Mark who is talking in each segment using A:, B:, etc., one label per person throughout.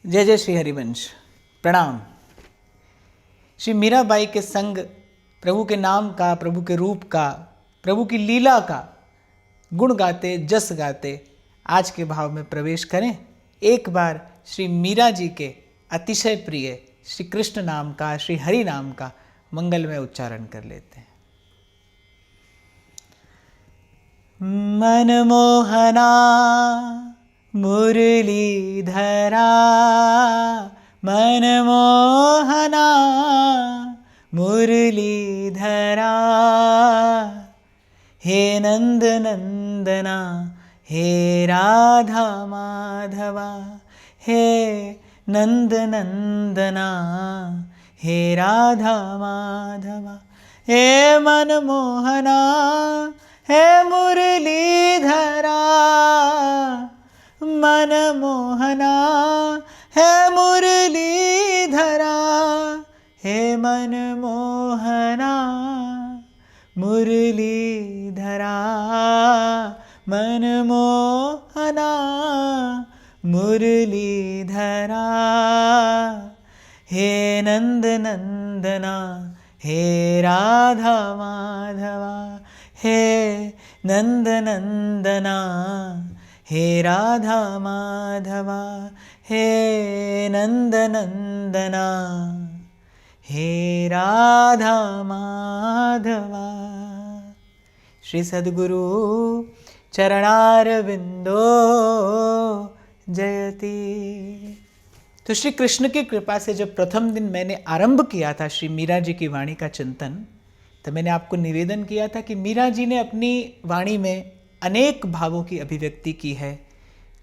A: जय जय श्री हरिवंश। प्रणाम। श्री मीराबाई के संग प्रभु के नाम का, प्रभु के रूप का, प्रभु की लीला का गुण गाते, जस गाते आज के भाव में प्रवेश करें। एक बार श्री मीरा जी के अतिशय प्रिय श्री कृष्ण नाम का, श्री हरि नाम का मंगलमय उच्चारण कर लेते हैं। मनमोहना मुरलीधरा, मनमोहना मुरलीधरा, हे नंद नंदना, हे राधा माधवा, हे नंद नंदना, हे राधा माधवा, हे मनमोहना, हे मुरलीधरा, मनमोहना, हे मुरलीधरा, हे मनमोहना मुरलीधरा, मनमोहना मुरलीधरा, हे नंद नंदना, हे राधा माधवा, हे नंद नंदना, हे राधा माधवा, हे नंद नंदना, हे राधा माधवा। श्री सद्गुरु चरणारविंदो जयति। तो श्री कृष्ण की कृपा से जब प्रथम दिन मैंने आरंभ किया था श्री मीरा जी की वाणी का चिंतन, तो मैंने आपको निवेदन किया था कि मीरा जी ने अपनी वाणी में अनेक भावों की अभिव्यक्ति की है,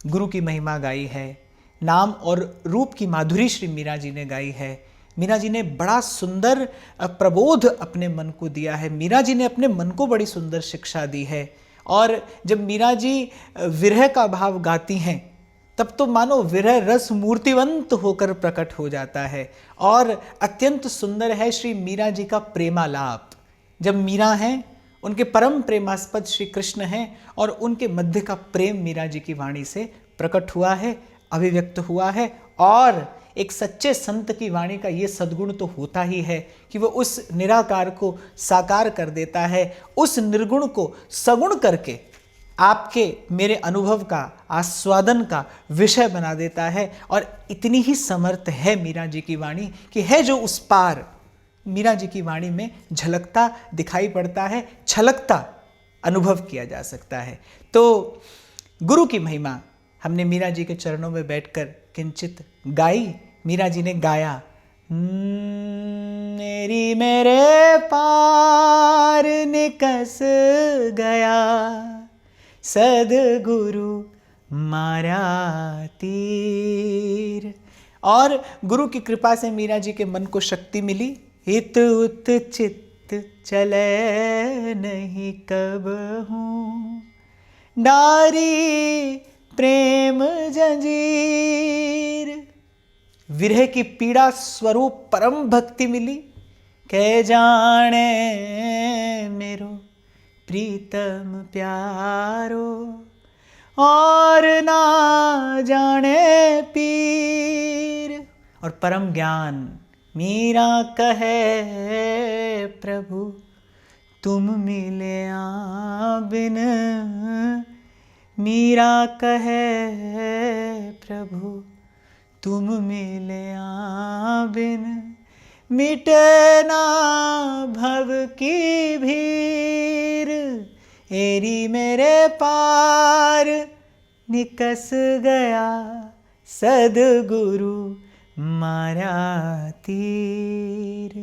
A: गुरु की महिमा गाई है, नाम और रूप की माधुरी श्री मीरा जी ने गाई है। मीरा जी ने बड़ा सुंदर प्रबोध अपने मन को दिया है, मीरा जी ने अपने मन को बड़ी सुंदर शिक्षा दी है। और जब मीरा जी विरह का भाव गाती हैं तब तो मानो विरह रस मूर्तिवंत होकर प्रकट हो जाता है। और अत्यंत सुंदर है श्री मीरा जी का प्रेमालाप। जब मीरा हैं, उनके परम प्रेमास्पद श्री कृष्ण हैं और उनके मध्य का प्रेम मीरा जी की वाणी से प्रकट हुआ है, अभिव्यक्त हुआ है। और एक सच्चे संत की वाणी का ये सद्गुण तो होता ही है कि वो उस निराकार को साकार कर देता है, उस निर्गुण को सगुण करके आपके मेरे अनुभव का, आस्वादन का विषय बना देता है। और इतनी ही समर्थ है मीरा जी की वाणी कि है जो उस पार मीरा जी की वाणी में झलकता दिखाई पड़ता है, छलकता अनुभव किया जा सकता है। तो गुरु की महिमा हमने मीरा जी के चरणों में बैठकर किंचित गाई। मीरा जी ने गाया, मेरी मेरे पार निकस गया, सद्गुरु मारा तीर। और गुरु की कृपा से मीरा जी के मन को शक्ति मिली। हित उत चित्त चले नहीं कब हूँ, नारी प्रेम जंजीर। विरह की पीड़ा स्वरूप परम भक्ति मिली। कह जाने मेरो प्रीतम प्यारो, और ना जाने पीर। और परम ज्ञान मीरा कहे प्रभु तुम मिले बिन, मीरा कहे प्रभु तुम मिले बिन, मिटे ना भव की भीर। एरी मेरे पार निकस गया, सद्गुरु मारा तीर।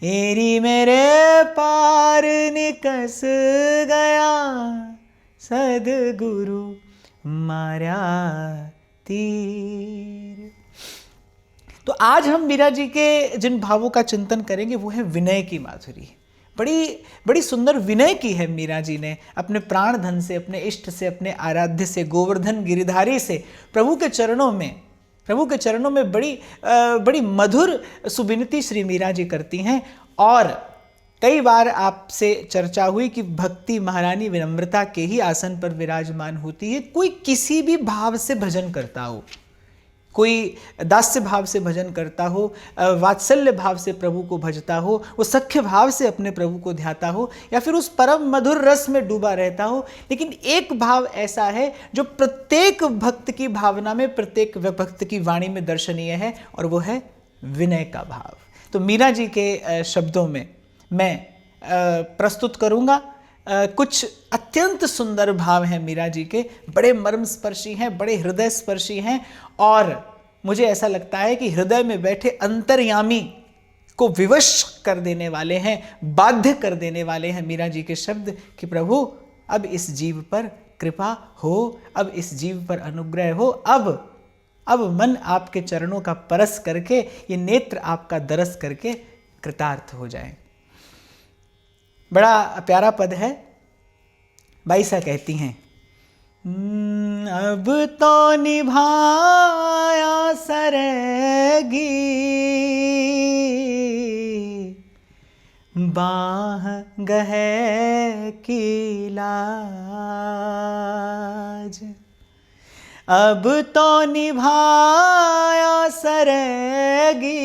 A: एरी मेरे पार निकस गया, सद्गुरु मारा तीर। तो आज हम मीरा जी के जिन भावों का चिंतन करेंगे वो है विनय की माधुरी। बड़ी सुंदर विनय की है मीरा जी ने, अपने प्राण धन से, अपने इष्ट से, अपने आराध्य से, गोवर्धन गिरिधारी से प्रभु के चरणों में बड़ी मधुर सुविनती श्री मीरा जी करती हैं। और कई बार आपसे चर्चा हुई कि भक्ति महारानी विनम्रता के ही आसन पर विराजमान होती है। कोई किसी भी भाव से भजन करता हो, कोई दास्य भाव से भजन करता हो, वात्सल्य भाव से प्रभु को भजता हो, वो सख्य भाव से अपने प्रभु को ध्याता हो, या फिर उस परम मधुर रस में डूबा रहता हो, लेकिन एक भाव ऐसा है जो प्रत्येक भक्त की भावना में, प्रत्येक भक्त की वाणी में दर्शनीय है, और वो है विनय का भाव। तो मीरा जी के शब्दों में मैं प्रस्तुत करूँगा कुछ अत्यंत सुंदर भाव हैं मीरा जी के, बड़े मर्मस्पर्शी हैं, बड़े हृदय स्पर्शी हैं, और मुझे ऐसा लगता है कि हृदय में बैठे अंतर्यामी को विवश कर देने वाले हैं, बाध्य कर देने वाले हैं मीरा जी के शब्द कि प्रभु अब इस जीव पर कृपा हो, अब इस जीव पर अनुग्रह हो, अब मन आपके चरणों का परस करके, ये नेत्र आपका दरस करके कृतार्थ हो जाए। बड़ा प्यारा पद है। बाई सा कहती हैं, अब तो निभाया सरेगी बाह गहे की लाज, अब तो निभाया सरेगी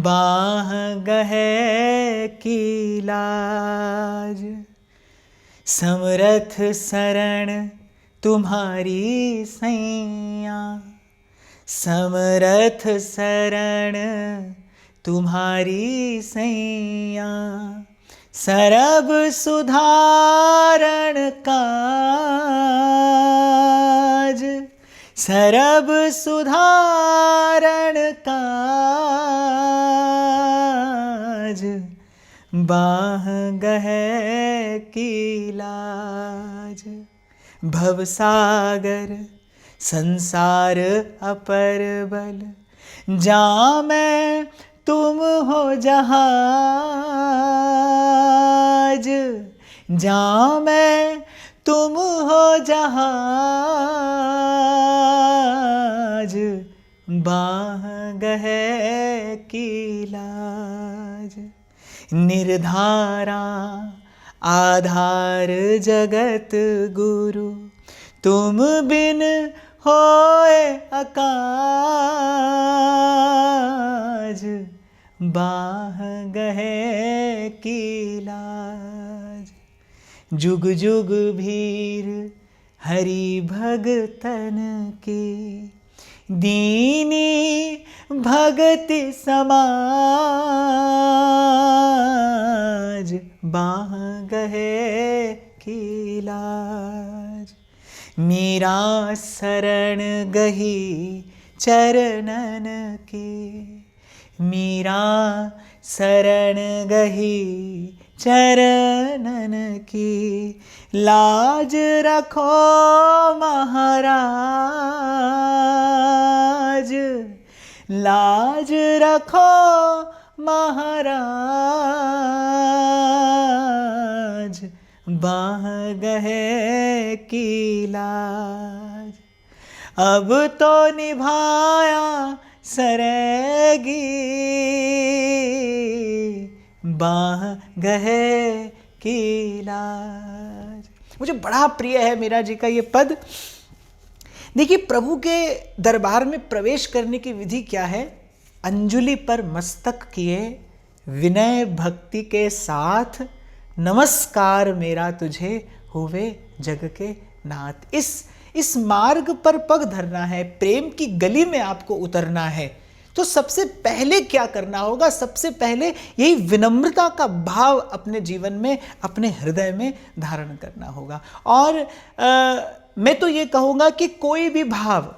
A: बाह गहे की लाज, समरथ शरण तुम्हारी सैया, समरथ शरण तुम्हारी सैया, सरब सुधारण काज, सरब सुधारण काज, बाह गहे की लाज, भवसागर संसार अपर बल, जामै तुम हो जहाज, जामै तुम हो जहाज, बाह गहे की लाज, निर्धारा आधार जगत गुरु, तुम बिन होए अकाज, बाह गहे की लाज, जुग जुग भीर हरि भगतन की, दीनी भगति समाज, बाह गहे की लाज, मीरा शरण गही चरणन की, मीरा शरण गही चरणन की, लाज रखो महाराज, लाज रखो महाराज, बाह गहे की लाज, अब तो निभाया सरेगी बाह गहे की लाज। मुझे बड़ा प्रिय है मीरा जी का ये पद। देखिए, प्रभु के दरबार में प्रवेश करने की विधि क्या है? अंजुलि पर मस्तक किए विनय भक्ति के साथ, नमस्कार मेरा तुझे होवे जग के नाथ। इस मार्ग पर पग धरना है, प्रेम की गली में आपको उतरना है, तो सबसे पहले क्या करना होगा? सबसे पहले यही विनम्रता का भाव अपने जीवन में, अपने हृदय में धारण करना होगा। और मैं तो ये कहूँगा कि कोई भी भाव,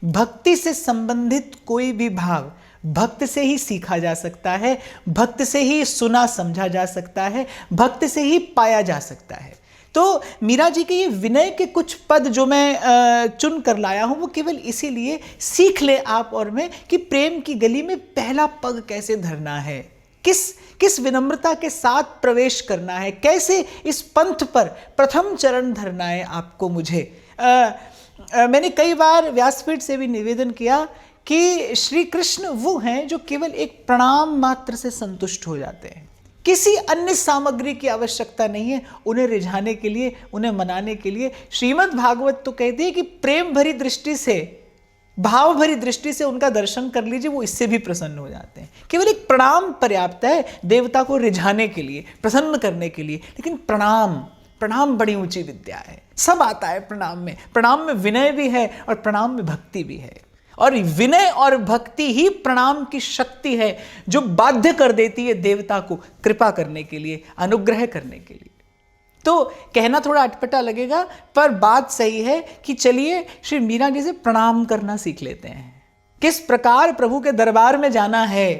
A: भक्ति से संबंधित कोई भी भाव भक्त से ही सीखा जा सकता है, भक्त से ही सुना समझा जा सकता है, भक्त से ही पाया जा सकता है। तो मीरा जी के ये विनय के कुछ पद जो मैं चुन कर लाया हूँ, वो केवल इसीलिए सीख ले आप और मैं कि प्रेम की गली में पहला पग कैसे धरना है, किस विनम्रता के साथ प्रवेश करना है, कैसे इस पंथ पर प्रथम चरण धरना है आपको मुझे। मैंने कई बार व्यासपीठ से भी निवेदन किया कि श्री कृष्ण वो हैं जो केवल एक प्रणाम मात्र से संतुष्ट हो जाते हैं, किसी अन्य सामग्री की आवश्यकता नहीं है उन्हें रिझाने के लिए, उन्हें मनाने के लिए। श्रीमद् भागवत तो कहती है कि प्रेम भरी दृष्टि से, भाव भरी दृष्टि से उनका दर्शन कर लीजिए, वो इससे भी प्रसन्न हो जाते हैं। केवल एक प्रणाम पर्याप्त है देवता को रिझाने के लिए, प्रसन्न करने के लिए। लेकिन प्रणाम बड़ी ऊंची विद्या है, सब आता है प्रणाम में। प्रणाम में विनय भी है और प्रणाम में भक्ति भी है, और विनय और भक्ति ही प्रणाम की शक्ति है जो बाध्य कर देती है देवता को कृपा करने के लिए, अनुग्रह करने के लिए। तो कहना थोड़ा अटपटा लगेगा, पर बात सही है कि चलिए श्री मीरा जी से प्रणाम करना सीख लेते हैं। किस प्रकार प्रभु के दरबार में जाना है,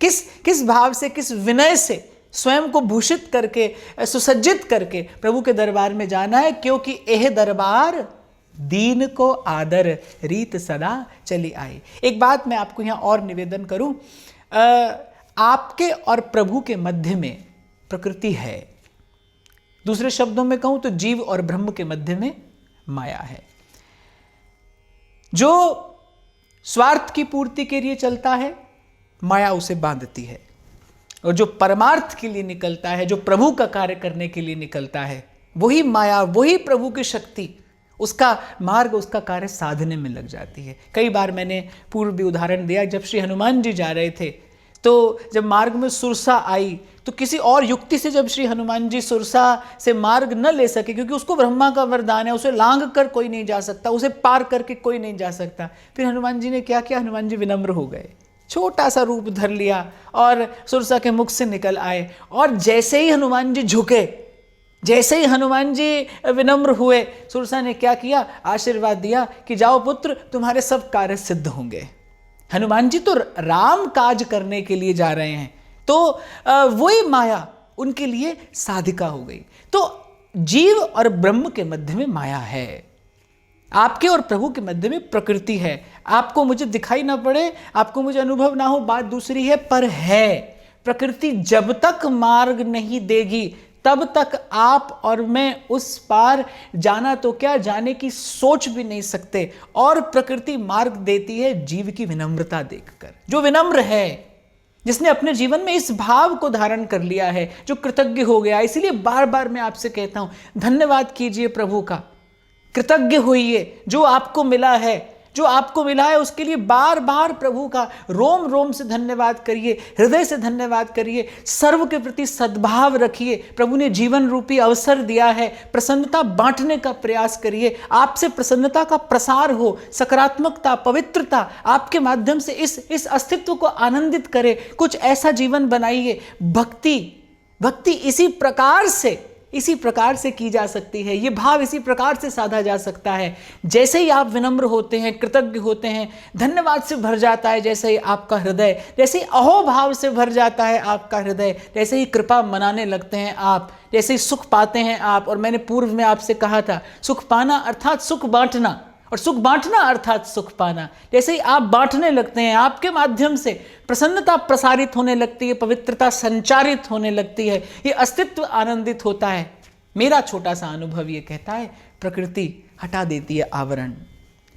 A: किस भाव से, किस विनय से स्वयं को भूषित करके, सुसज्जित करके प्रभु के दरबार में जाना है, क्योंकि यह दरबार दीन को आदर रीत सदा चली आई। एक बात मैं आपको यहाँ और निवेदन करूं, आपके और प्रभु के मध्य में प्रकृति है। दूसरे शब्दों में कहूं तो जीव और ब्रह्म के मध्य में माया है। जो स्वार्थ की पूर्ति के लिए चलता है, माया उसे बांधती है, और जो परमार्थ के लिए निकलता है, जो प्रभु का कार्य करने के लिए निकलता है, वही माया, वही प्रभु की शक्ति, उसका मार्ग, उसका कार्य साधने में लग जाती है। कई बार मैंने पूर्व भी उदाहरण दिया, जब श्री हनुमान जी जा रहे थे तो जब मार्ग में सुरसा आई तो किसी और युक्ति से जब श्री हनुमान जी सुरसा से मार्ग न ले सके, क्योंकि उसको ब्रह्मा का वरदान है, उसे लांघ कर कोई नहीं जा सकता, उसे पार करके कोई नहीं जा सकता। फिर हनुमान जी ने क्या किया, हनुमान जी विनम्र हो गए, छोटा सा रूप धर लिया और सुरसा के मुख से निकल आए। और जैसे ही हनुमान जी झुके, जैसे ही हनुमान जी विनम्र हुए, सुरसा ने क्या किया, आशीर्वाद दिया कि जाओ पुत्र, तुम्हारे सब कार्य सिद्ध होंगे। हनुमान जी तो राम काज करने के लिए जा रहे हैं, तो वही माया उनके लिए साधिका हो गई। तो जीव और ब्रह्म के मध्य में माया है, आपके और प्रभु के मध्य में प्रकृति है। आपको मुझे दिखाई ना पड़े, आपको मुझे अनुभव ना हो, बात दूसरी है, पर है। प्रकृति जब तक मार्ग नहीं देगी तब तक आप और मैं उस पार जाना तो क्या, जाने की सोच भी नहीं सकते। और प्रकृति मार्ग देती है जीव की विनम्रता देखकर। जो विनम्र है, जिसने अपने जीवन में इस भाव को धारण कर लिया है, जो कृतज्ञ हो गया। इसीलिए बार बार मैं आपसे कहता हूं, धन्यवाद कीजिए प्रभु का, कृतज्ञ होइए। जो आपको मिला है, जो आपको मिला है, उसके लिए बार बार प्रभु का रोम रोम से धन्यवाद करिए, हृदय से धन्यवाद करिए, सर्व के प्रति सद्भाव रखिए। प्रभु ने जीवन रूपी अवसर दिया है, प्रसन्नता बांटने का प्रयास करिए। आपसे प्रसन्नता का प्रसार हो, सकारात्मकता, पवित्रता आपके माध्यम से इस अस्तित्व को आनंदित करे। कुछ ऐसा जीवन बनाइए। भक्ति इसी प्रकार से की जा सकती है, ये भाव इसी प्रकार से साधा जा सकता है। जैसे ही आप विनम्र होते हैं, कृतज्ञ होते हैं, धन्यवाद से भर जाता है जैसे ही आपका हृदय, जैसे ही अहोभाव से भर जाता है आपका हृदय, जैसे ही कृपा मनाने लगते हैं आप, जैसे ही सुख पाते हैं आप। और मैंने पूर्व में आपसे कहा था, सुख पाना अर्थात सुख बांटना, और सुख बांटना अर्थात सुख पाना। जैसे ही आप बांटने लगते हैं, आपके माध्यम से प्रसन्नता प्रसारित होने लगती है, पवित्रता संचारित होने लगती है, ये अस्तित्व आनंदित होता है। मेरा छोटा सा अनुभव ये कहता है, प्रकृति हटा देती है आवरण,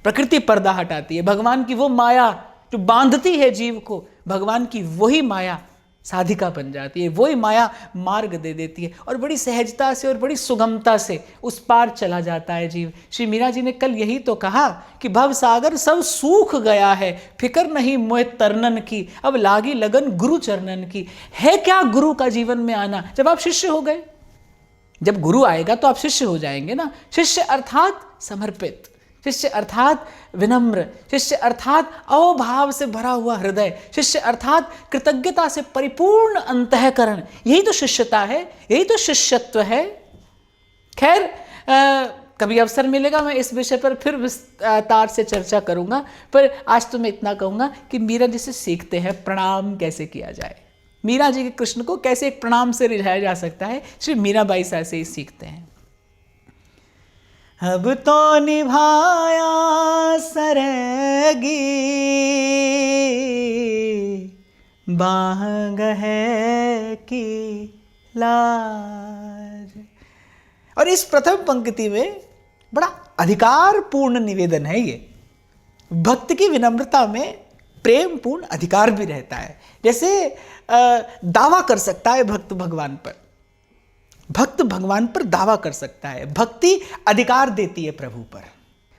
A: प्रकृति पर्दा हटाती है। भगवान की वो माया जो बांधती है जीव को, भगवान की वही माया साधिका बन जाती है, वही माया मार्ग दे देती है, और बड़ी सहजता से और बड़ी सुगमता से उस पार चला जाता है जीव। श्री मीरा जी ने कल यही तो कहा कि भव सागर सब सूख गया है, फिक्र नहीं मोह तरनन की, अब लागी लगन गुरु चरणन की। है क्या गुरु का जीवन में आना? जब आप शिष्य हो गए, जब गुरु आएगा तो आप शिष्य हो जाएंगे ना। शिष्य अर्थात समर्पित, शिष्य अर्थात विनम्र, शिष्य अर्थात अवभाव से भरा हुआ हृदय, शिष्य अर्थात कृतज्ञता से परिपूर्ण अंतःकरण। यही तो शिष्यता है, यही तो शिष्यत्व है। खैर, कभी अवसर मिलेगा मैं इस विषय पर फिर विस्तार से चर्चा करूंगा, पर आज तो मैं इतना कहूंगा कि मीरा जी से सीखते हैं प्रणाम कैसे किया जाए। मीरा जी के कृष्ण को कैसे एक प्रणाम से रिझाया जा सकता है, श्री मीराबाई साहब से ही सीखते हैं। अब तो निभाया सरगी बाह गहे की लाज। और इस प्रथम पंक्ति में बड़ा अधिकारपूर्ण निवेदन है ये। भक्त की विनम्रता में प्रेम पूर्ण अधिकार भी रहता है। जैसे दावा कर सकता है भक्त भगवान पर, भक्त भगवान पर दावा कर सकता है। भक्ति अधिकार देती है प्रभु पर।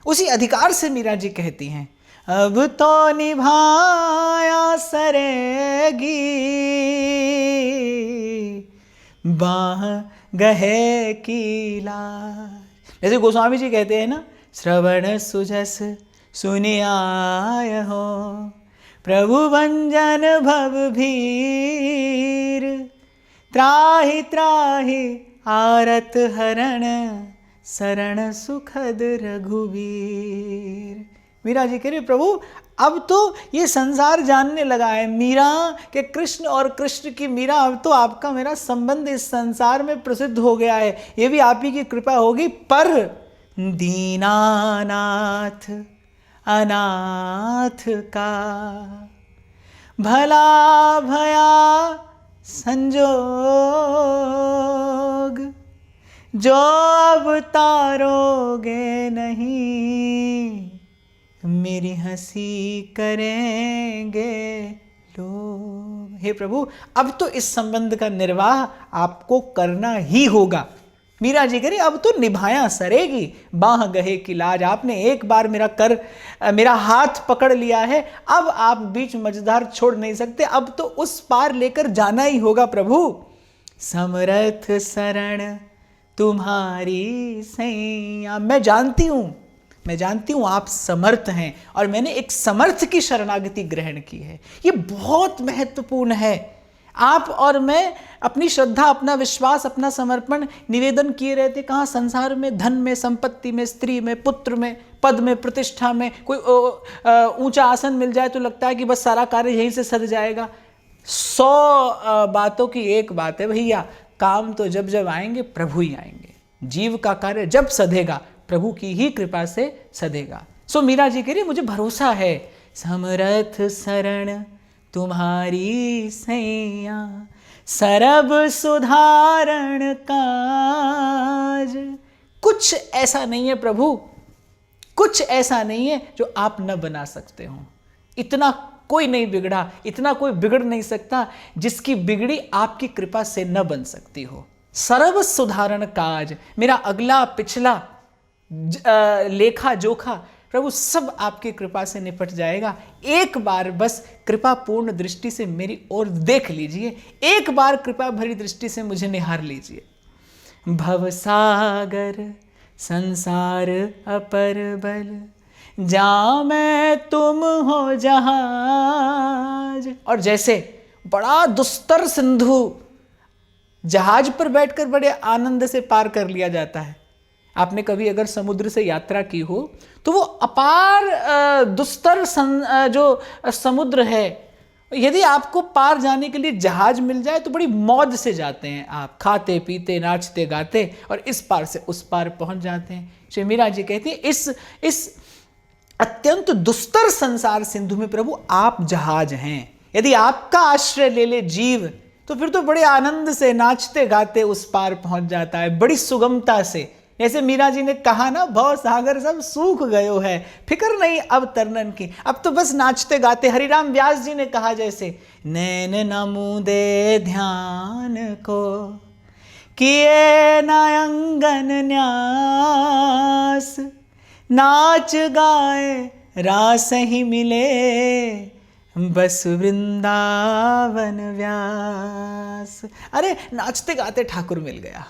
A: उसी अधिकार से मीरा जी कहती हैं, अब तो निभाया सरेगी बाह गहे की लाज। जैसे गोस्वामी जी कहते हैं ना, श्रवण सुजस सुनि आय हो, प्रभु भंजन भव भीर, त्राहि त्राहि आरत हरण, शरण सुखद रघुवीर। मीरा जी कह रही, प्रभु अब तो ये संसार जानने लगा है, मीरा के कृष्ण और कृष्ण की मीरा, अब तो आपका मेरा संबंध इस संसार में प्रसिद्ध हो गया है, ये भी आप ही की कृपा होगी। पर दीनानाथ अनाथ का भला भया संजोग, जो अब तारोगे नहीं, मेरी हंसी करेंगे लोग। हे प्रभु, अब तो इस संबंध का निर्वाह आपको करना ही होगा। मीरा जी कह रही, अब तो निभाया सरेगी बाह गहे की लाज। आपने एक बार मेरा हाथ पकड़ लिया है, अब आप बीच मझधार छोड़ नहीं सकते, अब तो उस पार लेकर जाना ही होगा प्रभु। समरथ शरण तुम्हारी सैया। मैं जानती हूं आप समर्थ हैं, और मैंने एक समर्थ की शरणागति ग्रहण की है। ये बहुत महत्वपूर्ण है। आप और मैं अपनी श्रद्धा, अपना विश्वास, अपना समर्पण निवेदन किए रहते कहाँ? संसार में, धन में, संपत्ति में, स्त्री में, पुत्र में, पद में, प्रतिष्ठा में। कोई ऊंचा आसन मिल जाए तो लगता है कि बस सारा कार्य यहीं से सध जाएगा। 100 बातों की एक बात है भैया, काम तो जब जब आएंगे प्रभु ही आएंगे। जीव का कार्य जब सधेगा प्रभु की ही कृपा से सधेगा। सो मीरा जी कह रही, मुझे भरोसा है। समरथ शरण तुम्हारी सैया, सरब सुधारण काज। कुछ ऐसा नहीं है प्रभु, कुछ ऐसा नहीं है जो आप न बना सकते हो। इतना कोई नहीं बिगड़ा, इतना कोई बिगड़ नहीं सकता जिसकी बिगड़ी आपकी कृपा से न बन सकती हो। सर्व सुधारण काज, मेरा अगला पिछला लेखा जोखा प्रभु सब आपकी कृपा से निपट जाएगा। एक बार बस कृपा पूर्ण दृष्टि से मेरी ओर देख लीजिए, एक बार कृपा भरी दृष्टि से मुझे निहार लीजिए। भवसागर संसार अपर बल, जा मैं तुम हो जहाज। और जैसे बड़ा दुस्तर सिंधु जहाज पर बैठकर बड़े आनंद से पार कर लिया जाता है। आपने कभी अगर समुद्र से यात्रा की हो तो वो अपार दुस्तर जो समुद्र है, यदि आपको पार जाने के लिए जहाज मिल जाए तो बड़ी मौज से जाते हैं आप, खाते पीते नाचते गाते, और इस पार से उस पार पहुंच जाते हैं। श्री मीरा जी कहती है, इस अत्यंत दुस्तर संसार सिंधु में प्रभु आप जहाज हैं। यदि आपका आश्रय ले ले जीव तो फिर तो बड़े आनंद से नाचते गाते उस पार पहुंच जाता है, बड़ी सुगमता से। जैसे मीरा जी ने कहा ना, भव सागर सब सूख गयो है, फिक्र नहीं अब तरनन की, अब तो बस नाचते गाते। हरिराम व्यास जी ने कहा, जैसे नैन नमूदे ध्यान को, किए नायंगन न्यास, नाच गाए रास ही मिले, बस वृंदावन व्यास। अरे नाचते गाते ठाकुर मिल गया।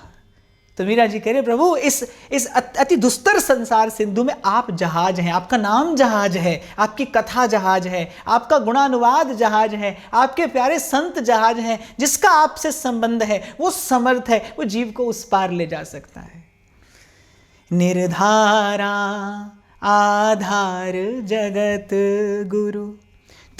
A: तो मीरा जी कह रहे, प्रभु इस अति दुस्तर संसार सिंधु में आप जहाज हैं, आपका नाम जहाज है, आपकी कथा जहाज है, आपका गुणानुवाद जहाज है, आपके प्यारे संत जहाज हैं। जिसका आपसे संबंध है वो समर्थ है, वो जीव को उस पार ले जा सकता है। निर्धारा आधार जगत गुरु,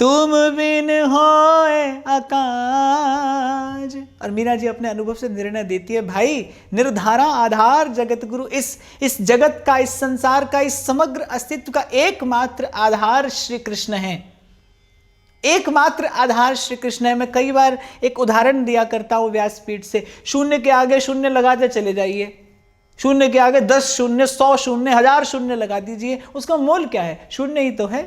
A: तुम बिन होए अकाज। और मीरा जी अपने अनुभव से निर्णय देती है, भाई निर्धारा आधार जगत गुरु, इस जगत का, इस संसार का, इस समग्र अस्तित्व का एकमात्र आधार श्री कृष्ण है। एकमात्र आधार श्री कृष्ण है। मैं कई बार एक उदाहरण दिया करता हूं व्यासपीठ से, शून्य के आगे शून्य लगाते चले जाइए, शून्य के आगे 10 शून्य, 100 शून्य, 1000 शून्य लगा दीजिए, उसका मोल क्या है? शून्य ही तो है।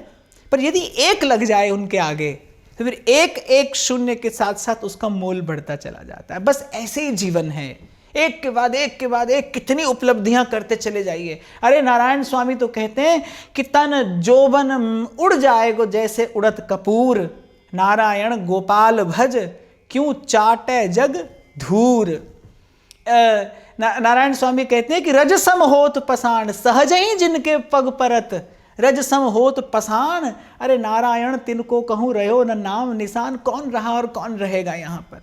A: पर यदि एक लग जाए उनके आगे तो फिर एक एक शून्य के साथ साथ उसका मोल बढ़ता चला जाता है। बस ऐसे ही जीवन है, एक के बाद एक के बाद एक कितनी उपलब्धियां करते चले जाइए। अरे नारायण स्वामी तो कहते हैं कि तन जोबन उड़ जाएगो जैसे उड़त कपूर, नारायण गोपाल भज क्यों चाटे जग धूर। नारायण स्वामी कहते हैं कि रजसम होत पसाण सहज ही जिनके पग परत, रजसम होत पसाण, अरे नारायण तिनको कहूँ रहो न नाम निशान, कौन रहा और कौन रहेगा यहाँ पर।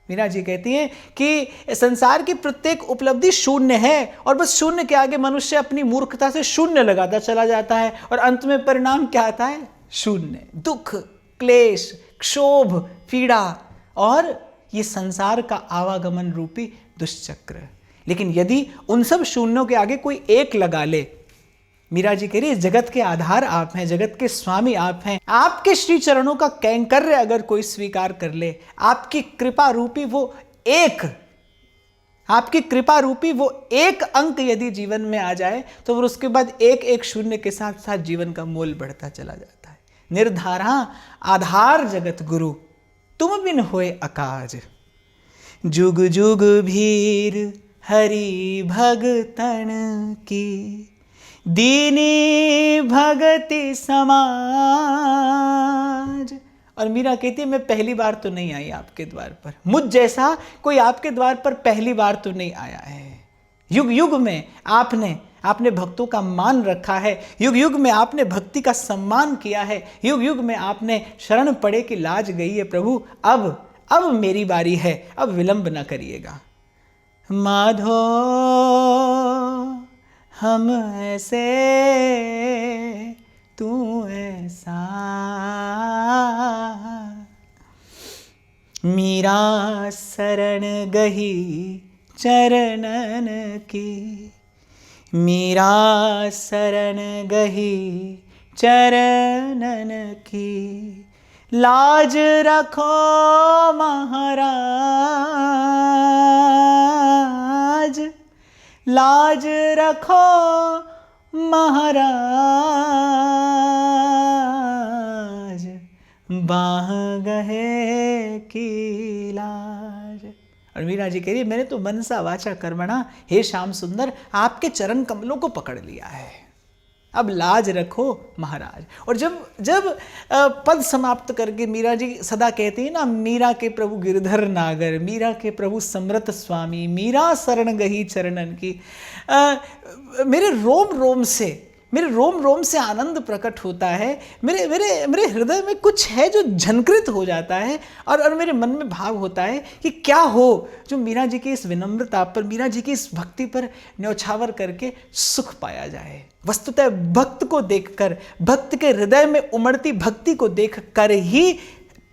A: मीरा जी कहती हैं कि संसार की प्रत्येक उपलब्धि शून्य है और बस शून्य के आगे मनुष्य अपनी मूर्खता से शून्य लगाता चला जाता है और अंत में परिणाम क्या आता है? शून्य, दुख, क्लेश, क्षोभ, पीड़ा और ये संसार का आवागमन रूपी दुष्चक्र। लेकिन यदि उन सब शून्यों के आगे कोई एक लगा ले, मीरा जी कह रही है जगत के आधार आप हैं, जगत के स्वामी आप हैं, आपके श्री चरणों का कैंकर्य अगर कोई स्वीकार कर ले, आपकी कृपा रूपी वो एक, आपकी कृपा रूपी वो एक अंक यदि जीवन में आ जाए तो फिर उसके बाद एक एक शून्य के साथ साथ जीवन का मोल बढ़ता चला जाता है। निर्धारा आधार जगत गुरु तुम बिन होए अकाज, जुग जुग भीर हरि भगतन की, दीनी भगति समाज। और मीरा कहती है मैं पहली बार तो नहीं आई आपके द्वार पर, मुझ जैसा कोई आपके द्वार पर पहली बार तो नहीं आया है। युग युग में आपने भक्तों का मान रखा है, युग युग में आपने भक्ति का सम्मान किया है, युग युग में आपने शरण पड़े कि लाज गई है प्रभु, अब मेरी बारी है, अब विलंब न करिएगा। माधो हम ऐसे तू ऐसा, मीरा शरण गही चरणन की, मीरा शरण गही चरणन की, लाज रखो महाराज, लाज रखो महाराज, बाह गहे की लाज। और मीरा जी कह रही मैंने तो मनसा वाचा कर्मणा, हे श्याम सुंदर आपके चरण कमलों को पकड़ लिया है, अब लाज रखो महाराज। और जब पद समाप्त करके मीरा जी सदा कहती है ना, मीरा के प्रभु गिरधर नागर, मीरा के प्रभु समृत स्वामी, मीरा शरण गही चरणन की, मेरे रोम रोम से आनंद प्रकट होता है, मेरे हृदय में कुछ है जो झनकृत हो जाता है और मेरे मन में भाव होता है कि क्या हो जो मीरा जी की इस विनम्रता पर, मीरा जी की इस भक्ति पर न्यौछावर करके सुख पाया जाए। वस्तुतः भक्त को देखकर, भक्त के हृदय में उमड़ती भक्ति को देखकर ही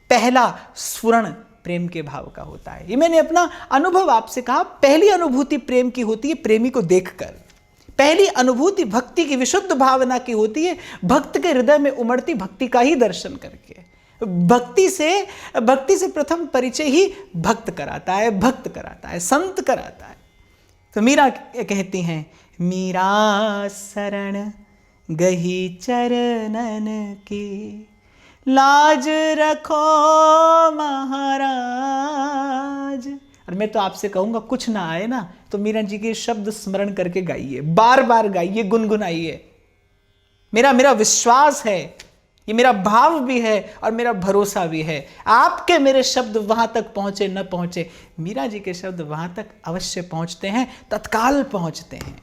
A: पहला स्फुरण प्रेम के भाव का होता है। ये मैंने अपना अनुभव आपसे कहा, पहली अनुभूति प्रेम की होती है प्रेमी को देखकर, पहली अनुभूति भक्ति की विशुद्ध भावना की होती है भक्त के हृदय में उमड़ती भक्ति का ही दर्शन करके। भक्ति से प्रथम परिचय ही भक्त कराता है, संत कराता है। तो मीरा कहती हैं, मीरा शरण गही चरणन की, लाज रखो महाराज। और मैं तो आपसे कहूंगा कुछ ना आए ना तो मीरा जी के शब्द स्मरण करके गाइए, बार बार गाइए, गुनगुनाइए। मेरा विश्वास है, ये मेरा भाव भी है और मेरा भरोसा भी है, आपके मेरे शब्द वहां तक पहुंचे न पहुंचे, मीरा जी के शब्द वहां तक अवश्य पहुंचते हैं, तत्काल पहुंचते हैं।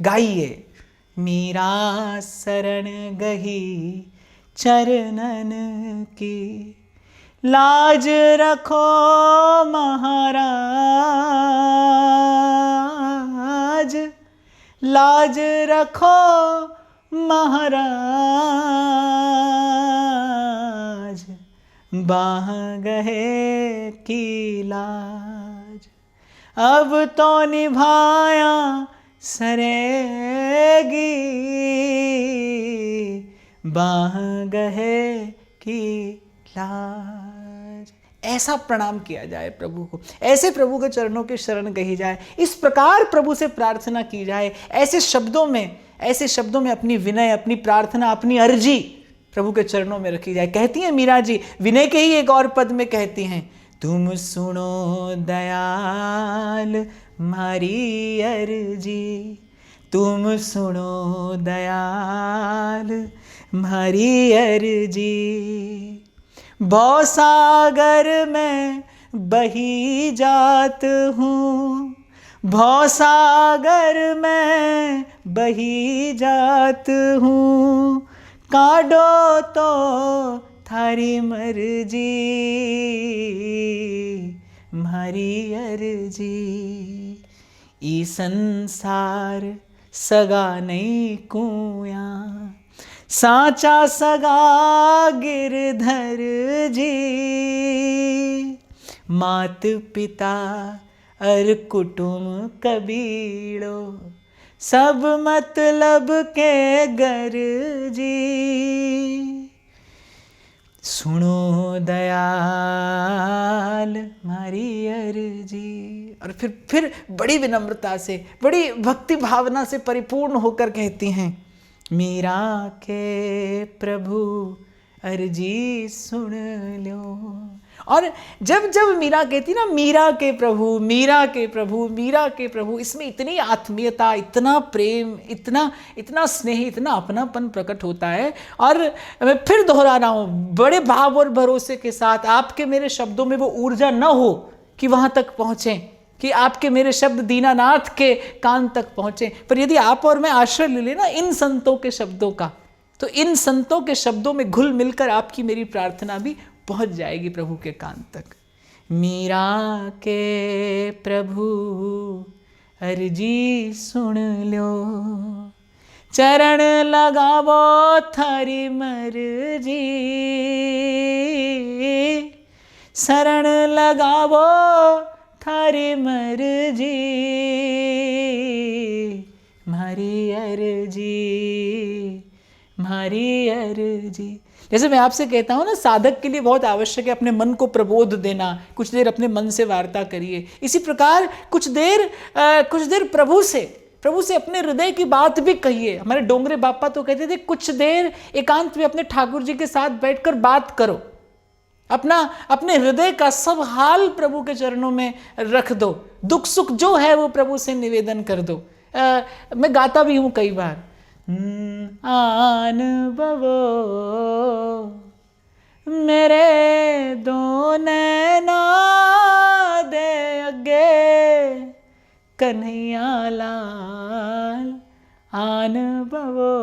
A: गाइए, मीरा शरण गही चरणन की, लाज रखो महाराज, लाज रखो महाराज, बाह गहे की लाज, अब तो निभाया सरेगी, बाह गहे की लाज। ऐसा प्रणाम किया जाए प्रभु को, ऐसे प्रभु के चरणों के शरण कही जाए, इस प्रकार प्रभु से प्रार्थना की जाए, ऐसे शब्दों में अपनी विनय, अपनी प्रार्थना, अपनी अर्जी प्रभु के चरणों में रखी जाए। कहती हैं मीरा जी, विनय के ही एक और पद में कहती हैं, तुम सुनो दयाल मारी अर्जी, तुम सुनो दयाल मारी अर्जी, भव सागर में बही जात हूँ, भव सागर में बही जात हूँ, काटो तो थारी मर्जी मारी अर्जी, ई संसार सगा नहीं कुया, साचा सगा गिरधर जी, मात पिता अर कुटुम कबीड़ो, सब मतलब के गर जी, सुनो दयाल मारी अर्जी। और फिर बड़ी विनम्रता से, बड़ी भक्ति भावना से परिपूर्ण होकर कहती हैं, मीरा के प्रभु अर्जी सुन लो। और जब जब मीरा कहती ना, मीरा के प्रभु, मीरा के प्रभु, मीरा के प्रभु, इसमें इतनी आत्मीयता, इतना प्रेम, इतना स्नेह, इतना अपनापन प्रकट होता है। और मैं फिर दोहरा रहा हूँ, बड़े भाव और भरोसे के साथ, आपके मेरे शब्दों में वो ऊर्जा न हो कि वहाँ तक पहुँचें, कि आपके मेरे शब्द दीनानाथ के कान तक पहुँचें, पर यदि आप और मैं आश्रय ले लेना इन संतों के शब्दों का, तो इन संतों के शब्दों में घुल मिलकर आपकी मेरी प्रार्थना भी पहुंच जाएगी प्रभु के कान तक। मीरा के प्रभु अर्जी सुन लो, चरण लगावो थारी मर्जी, शरण लगावो थारी मर्जी मारी अर्जी, मारी अर्जी। जैसे मैं आपसे कहता हूँ ना, साधक के लिए बहुत आवश्यक है अपने मन को प्रबोध देना, कुछ देर अपने मन से वार्ता करिए। इसी प्रकार कुछ देर प्रभु से अपने हृदय की बात भी कहिए। हमारे डोंगरे बापा तो कहते थे, कुछ देर एकांत में अपने ठाकुर जी के साथ बैठकर बात करो, अपने हृदय का सब हाल प्रभु के चरणों में रख दो, दुख सुख जो है वो प्रभु से निवेदन कर दो। मैं गाता भी हूँ कई बार, आन बवो मेरे दो नैना दे अगे, कन्हैया लाल आन बवो,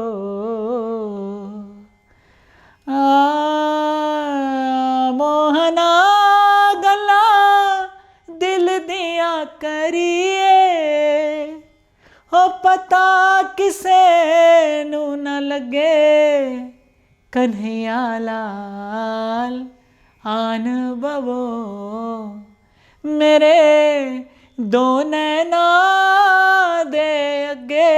A: मोहना गला दिल दिया करिए, हो पता किसे नू न लगे, कन्हैया लाल आन बवो मेरे दो नैना दे अगे,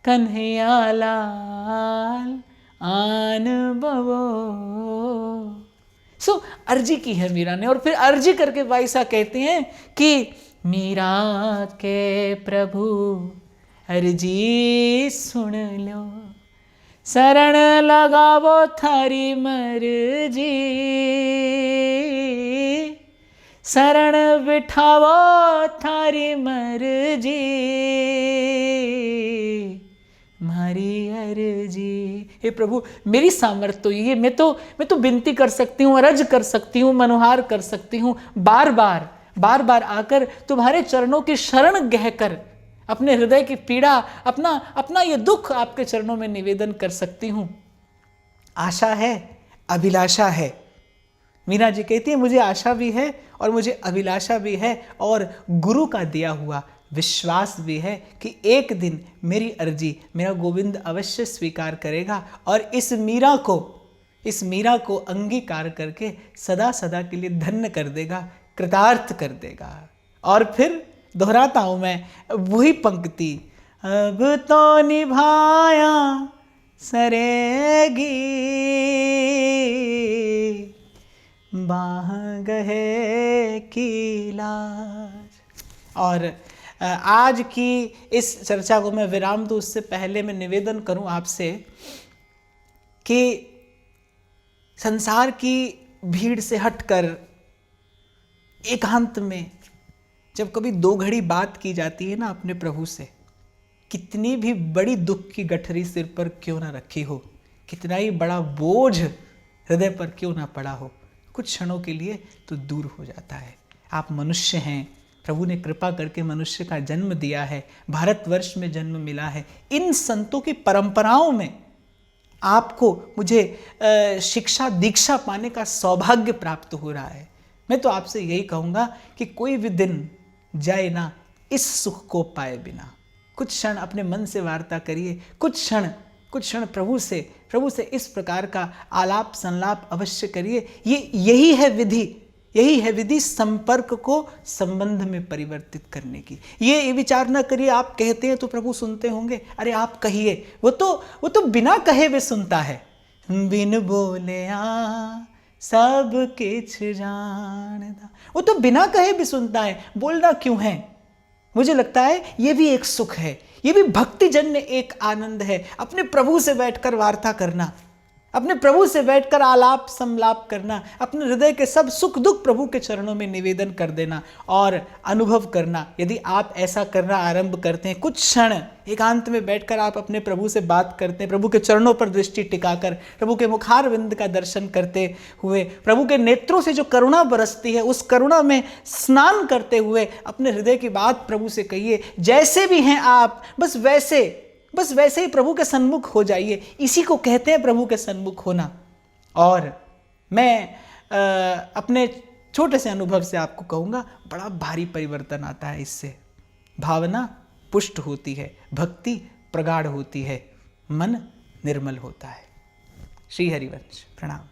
A: कन्हैया लाल आन बवो। अर्जी की है मीरा ने, और फिर अर्जी करके भाई साहब कहते हैं कि मीरा के प्रभु अर्जी सुन लो, शरण लगावो थारी मर्जी, शरण बिठावो थारी मर्जी मारी अर्जी। हे प्रभु, मेरी सामर्थ्य तो ये, मैं तो विनती कर सकती हूँ, अर्ज कर सकती हूँ, मनोहार कर सकती हूँ, बार बार आकर तुम्हारे चरणों की शरण गहकर अपने हृदय की पीड़ा, अपना ये दुख आपके चरणों में निवेदन कर सकती हूँ। आशा है, अभिलाषा है। मीरा जी कहती है, मुझे आशा भी है और मुझे अभिलाषा भी है, और गुरु का दिया हुआ विश्वास भी है कि एक दिन मेरी अर्जी मेरा गोविंद अवश्य स्वीकार करेगा, और इस मीरा को अंगीकार करके सदा सदा के लिए धन्य कर देगा, कृतार्थ कर देगा। और फिर दोहराता हूँ मैं वही पंक्ति, अब तो निभाया सरेगी बाह गहे की लाज। और आज की इस चर्चा को मैं विराम दूं, उससे पहले मैं निवेदन करूं आपसे कि संसार की भीड़ से हटकर एकांत में जब कभी दो घड़ी बात की जाती है ना अपने प्रभु से, कितनी भी बड़ी दुख की गठरी सिर पर क्यों ना रखी हो, कितना ही बड़ा बोझ हृदय पर क्यों ना पड़ा हो, कुछ क्षणों के लिए तो दूर हो जाता है। आप मनुष्य हैं, प्रभु ने कृपा करके मनुष्य का जन्म दिया है, भारतवर्ष में जन्म मिला है। इन संतों की परंपराओं में आपको मुझे शिक्षा दीक्षा पाने का सौभाग्य प्राप्त हो रहा है। मैं तो आपसे यही कहूँगा कि कोई भी दिन जाए ना इस सुख को पाए बिना। कुछ क्षण अपने मन से वार्ता करिए, कुछ क्षण प्रभु से इस प्रकार का आलाप संलाप अवश्य करिए। यही है विधि संपर्क को संबंध में परिवर्तित करने की। ये विचार ना करिए आप कहते हैं तो प्रभु सुनते होंगे, अरे आप कहिए, वो तो बिना कहे भी सुनता है। बिन बोले सब किछ जानदा, वो तो बिना कहे भी सुनता है, बोलना क्यों है? मुझे लगता है ये भी एक सुख है, ये भी भक्तिजन्य एक आनंद है। अपने प्रभु से बैठकर वार्ता करना, अपने प्रभु से बैठकर आलाप संलाप करना, अपने हृदय के सब सुख दुख प्रभु के चरणों में निवेदन कर देना और अनुभव करना। यदि आप ऐसा करना आरंभ करते हैं, कुछ क्षण एकांत में बैठकर आप अपने प्रभु से बात करते हैं, प्रभु के चरणों पर दृष्टि टिकाकर, प्रभु के मुखारविंद का दर्शन करते हुए, प्रभु के नेत्रों से जो करुणा बरसती है उस करुणा में स्नान करते हुए अपने हृदय की बात प्रभु से कहिए। जैसे भी हैं आप, बस वैसे ही प्रभु के सन्मुख हो जाइए। इसी को कहते हैं प्रभु के सन्मुख होना। और मैं अपने छोटे से अनुभव से आपको कहूँगा, बड़ा भारी परिवर्तन आता है इससे। भावना पुष्ट होती है, भक्ति प्रगाढ़ होती है, मन निर्मल होता है। श्री हरिवंश। प्रणाम।